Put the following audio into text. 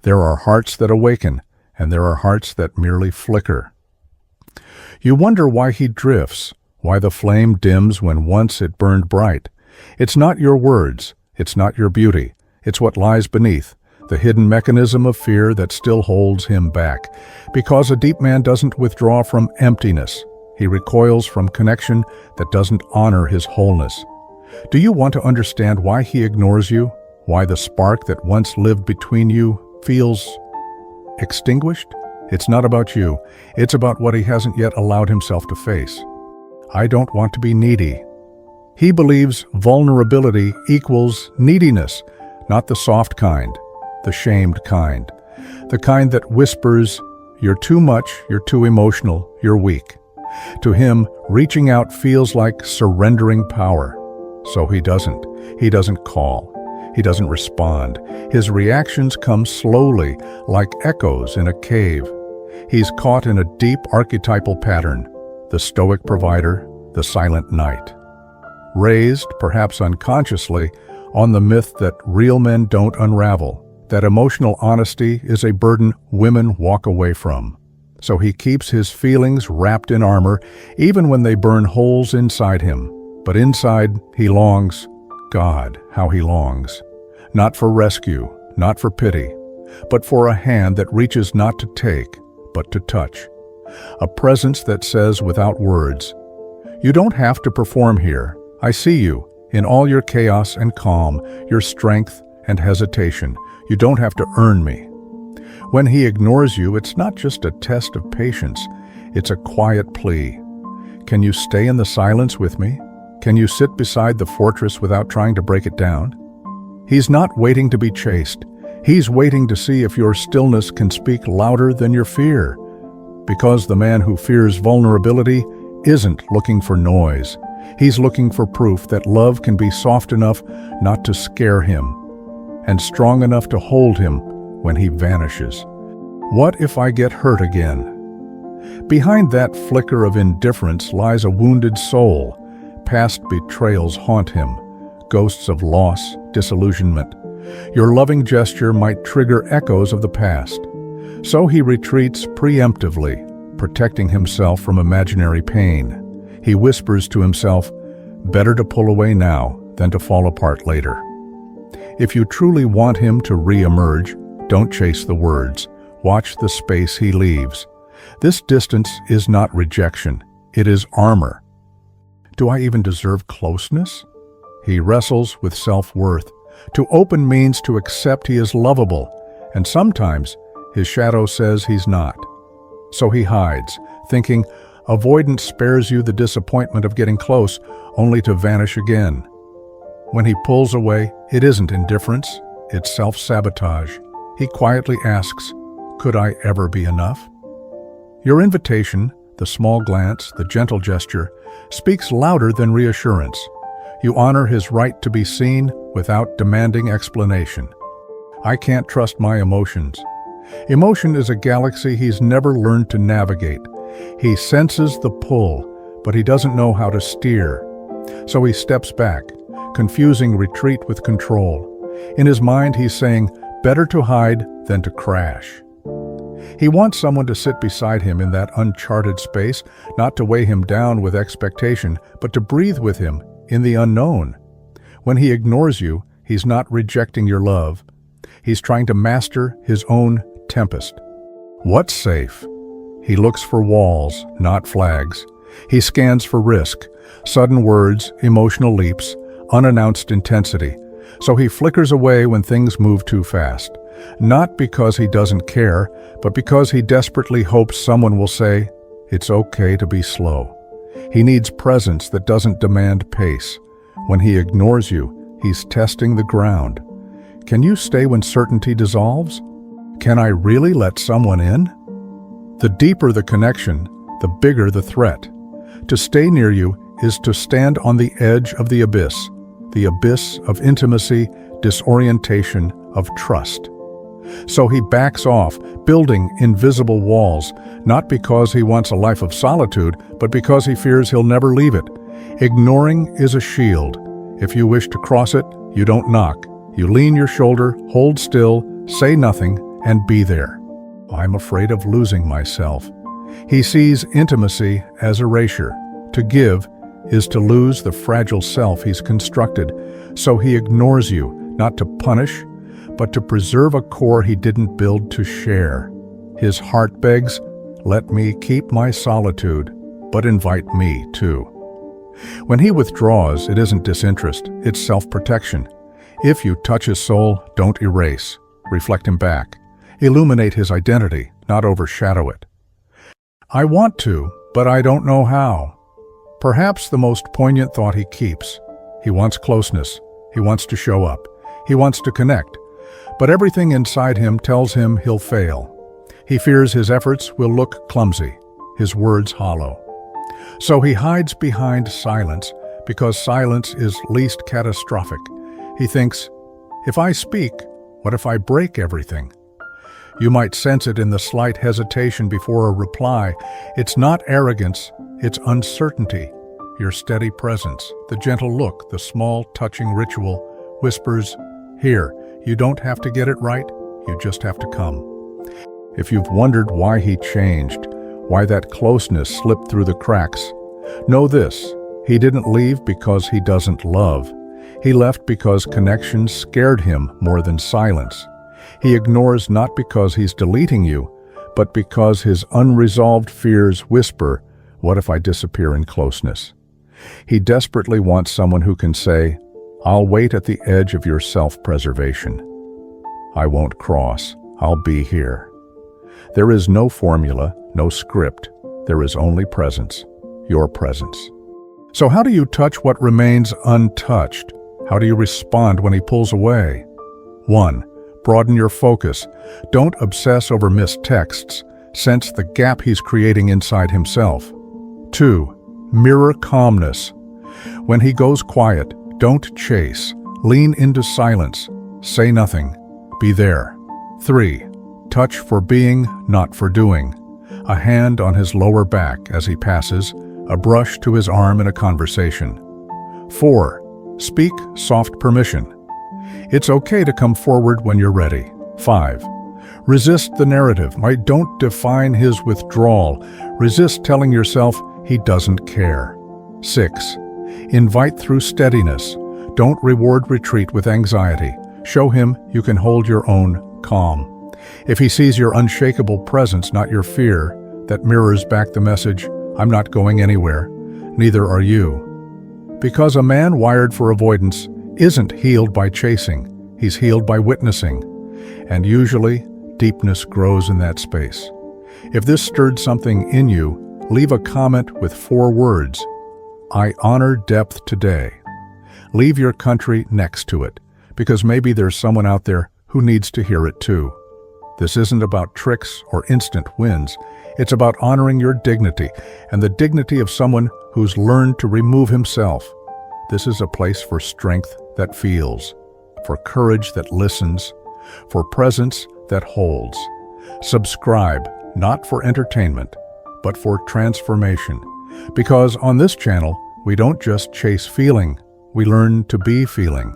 There are hearts that awaken, and there are hearts that merely flicker. You wonder why he drifts, why the flame dims when once it burned bright. It's not your words, it's not your beauty, it's what lies beneath, the hidden mechanism of fear that still holds him back. Because a deep man doesn't withdraw from emptiness, he recoils from connection that doesn't honor his wholeness. Do you want to understand why he ignores you? Why the spark that once lived between you feels extinguished? It's not about you. It's about what he hasn't yet allowed himself to face. I don't want to be needy. He believes vulnerability equals neediness, not the soft kind, the shamed kind, the kind that whispers, "You're too much, you're too emotional, you're weak." To him, reaching out feels like surrendering power. So he doesn't call. He doesn't respond. His reactions come slowly, like echoes in a cave. He's caught in a deep archetypal pattern, the stoic provider, the silent knight. Raised, perhaps unconsciously, on the myth that real men don't unravel, that emotional honesty is a burden women walk away from. So he keeps his feelings wrapped in armor, even when they burn holes inside him. But inside, he longs. God, how he longs. Not for rescue, not for pity, but for a hand that reaches not to take, but to touch. A presence that says without words, "You don't have to perform here. I see you, in all your chaos and calm, your strength and hesitation. You don't have to earn me." When he ignores you, it's not just a test of patience, it's a quiet plea. Can you stay in the silence with me? Can you sit beside the fortress without trying to break it down? He's not waiting to be chased. He's waiting to see if your stillness can speak louder than your fear. Because the man who fears vulnerability isn't looking for noise. He's looking for proof that love can be soft enough not to scare him, and strong enough to hold him when he vanishes. What if I get hurt again? Behind that flicker of indifference lies a wounded soul. Past betrayals haunt him, ghosts of loss, disillusionment. Your loving gesture might trigger echoes of the past. So he retreats preemptively, protecting himself from imaginary pain. He whispers to himself, "Better to pull away now than to fall apart later." If you truly want him to re-emerge, don't chase the words. Watch the space he leaves. This distance is not rejection, it is armor. Do I even deserve closeness? He wrestles with self-worth. To open means to accept he is lovable, and sometimes his shadow says he's not. So he hides, thinking, avoidance spares you the disappointment of getting close, only to vanish again. When he pulls away, it isn't indifference, it's self-sabotage. He quietly asks, "Could I ever be enough?" Your invitation, the small glance, the gentle gesture, speaks louder than reassurance. You honor his right to be seen without demanding explanation. I can't trust my emotions. Emotion is a galaxy he's never learned to navigate. He senses the pull, but he doesn't know how to steer. So he steps back, confusing retreat with control. In his mind, he's saying, better to hide than to crash. He wants someone to sit beside him in that uncharted space, not to weigh him down with expectation, but to breathe with him in the unknown. When he ignores you, he's not rejecting your love. He's trying to master his own tempest. What's safe? He looks for walls, not flags. He scans for risk, sudden words, emotional leaps, unannounced intensity. So he flickers away when things move too fast. Not because he doesn't care, but because he desperately hopes someone will say, it's okay to be slow. He needs presence that doesn't demand pace. When he ignores you, he's testing the ground. Can you stay when certainty dissolves? Can I really let someone in? The deeper the connection, the bigger the threat. To stay near you is to stand on the edge of the abyss of intimacy, disorientation, of trust. So he backs off, building invisible walls, not because he wants a life of solitude, but because he fears he'll never leave it. Ignoring is a shield. If you wish to cross it, you don't knock. You lean your shoulder, hold still, say nothing, and be there. I'm afraid of losing myself. He sees intimacy as erasure. To give is to lose the fragile self he's constructed, so he ignores you, not to punish, but to preserve a core he didn't build to share. His heart begs, "Let me keep my solitude, but invite me too." When he withdraws, it isn't disinterest, it's self-protection. If you touch his soul, don't erase. Reflect him back. Illuminate his identity, not overshadow it. I want to, but I don't know how. Perhaps the most poignant thought he keeps. He wants closeness. He wants to show up. He wants to connect. But everything inside him tells him he'll fail. He fears his efforts will look clumsy, his words hollow. So he hides behind silence, because silence is least catastrophic. He thinks, if I speak, what if I break everything? You might sense it in the slight hesitation before a reply. It's not arrogance, it's uncertainty. Your steady presence, the gentle look, the small touching ritual, whispers, "Here, you don't have to get it right, you just have to come." If you've wondered why he changed, why that closeness slipped through the cracks, know this: he didn't leave because he doesn't love. He left because connection scared him more than silence. He ignores not because he's deleting you, but because his unresolved fears whisper, "What if I disappear in closeness?" He desperately wants someone who can say, "I'll wait at the edge of your self-preservation. I won't cross, I'll be here." There is no formula, no script. There is only presence, your presence. So how do you touch what remains untouched? How do you respond when he pulls away? 1. Broaden your focus. Don't obsess over missed texts. Sense the gap he's creating inside himself. 2. Mirror calmness. When he goes quiet, don't chase. Lean into silence. Say nothing. Be there. 3. Touch for being, not for doing. A hand on his lower back as he passes, a brush to his arm in a conversation. 4. Speak soft permission. It's okay to come forward when you're ready. 5. Resist the narrative. Don't define his withdrawal. Resist telling yourself he doesn't care. 6. Invite through steadiness. Don't reward retreat with anxiety. Show him you can hold your own calm. If he sees your unshakable presence, not your fear, that mirrors back the message, "I'm not going anywhere. Neither are you." Because a man wired for avoidance isn't healed by chasing. He's healed by witnessing. And usually, deepness grows in that space. If this stirred something in you, leave a comment with 4 words. "I honor depth today." Leave your country next to it, because maybe there's someone out there who needs to hear it too. This isn't about tricks or instant wins. It's about honoring your dignity and the dignity of someone who's learned to remove himself. This is a place for strength that feels, for courage that listens, for presence that holds. Subscribe, not for entertainment, but for transformation. Because on this channel, we don't just chase feeling, we learn to be feeling.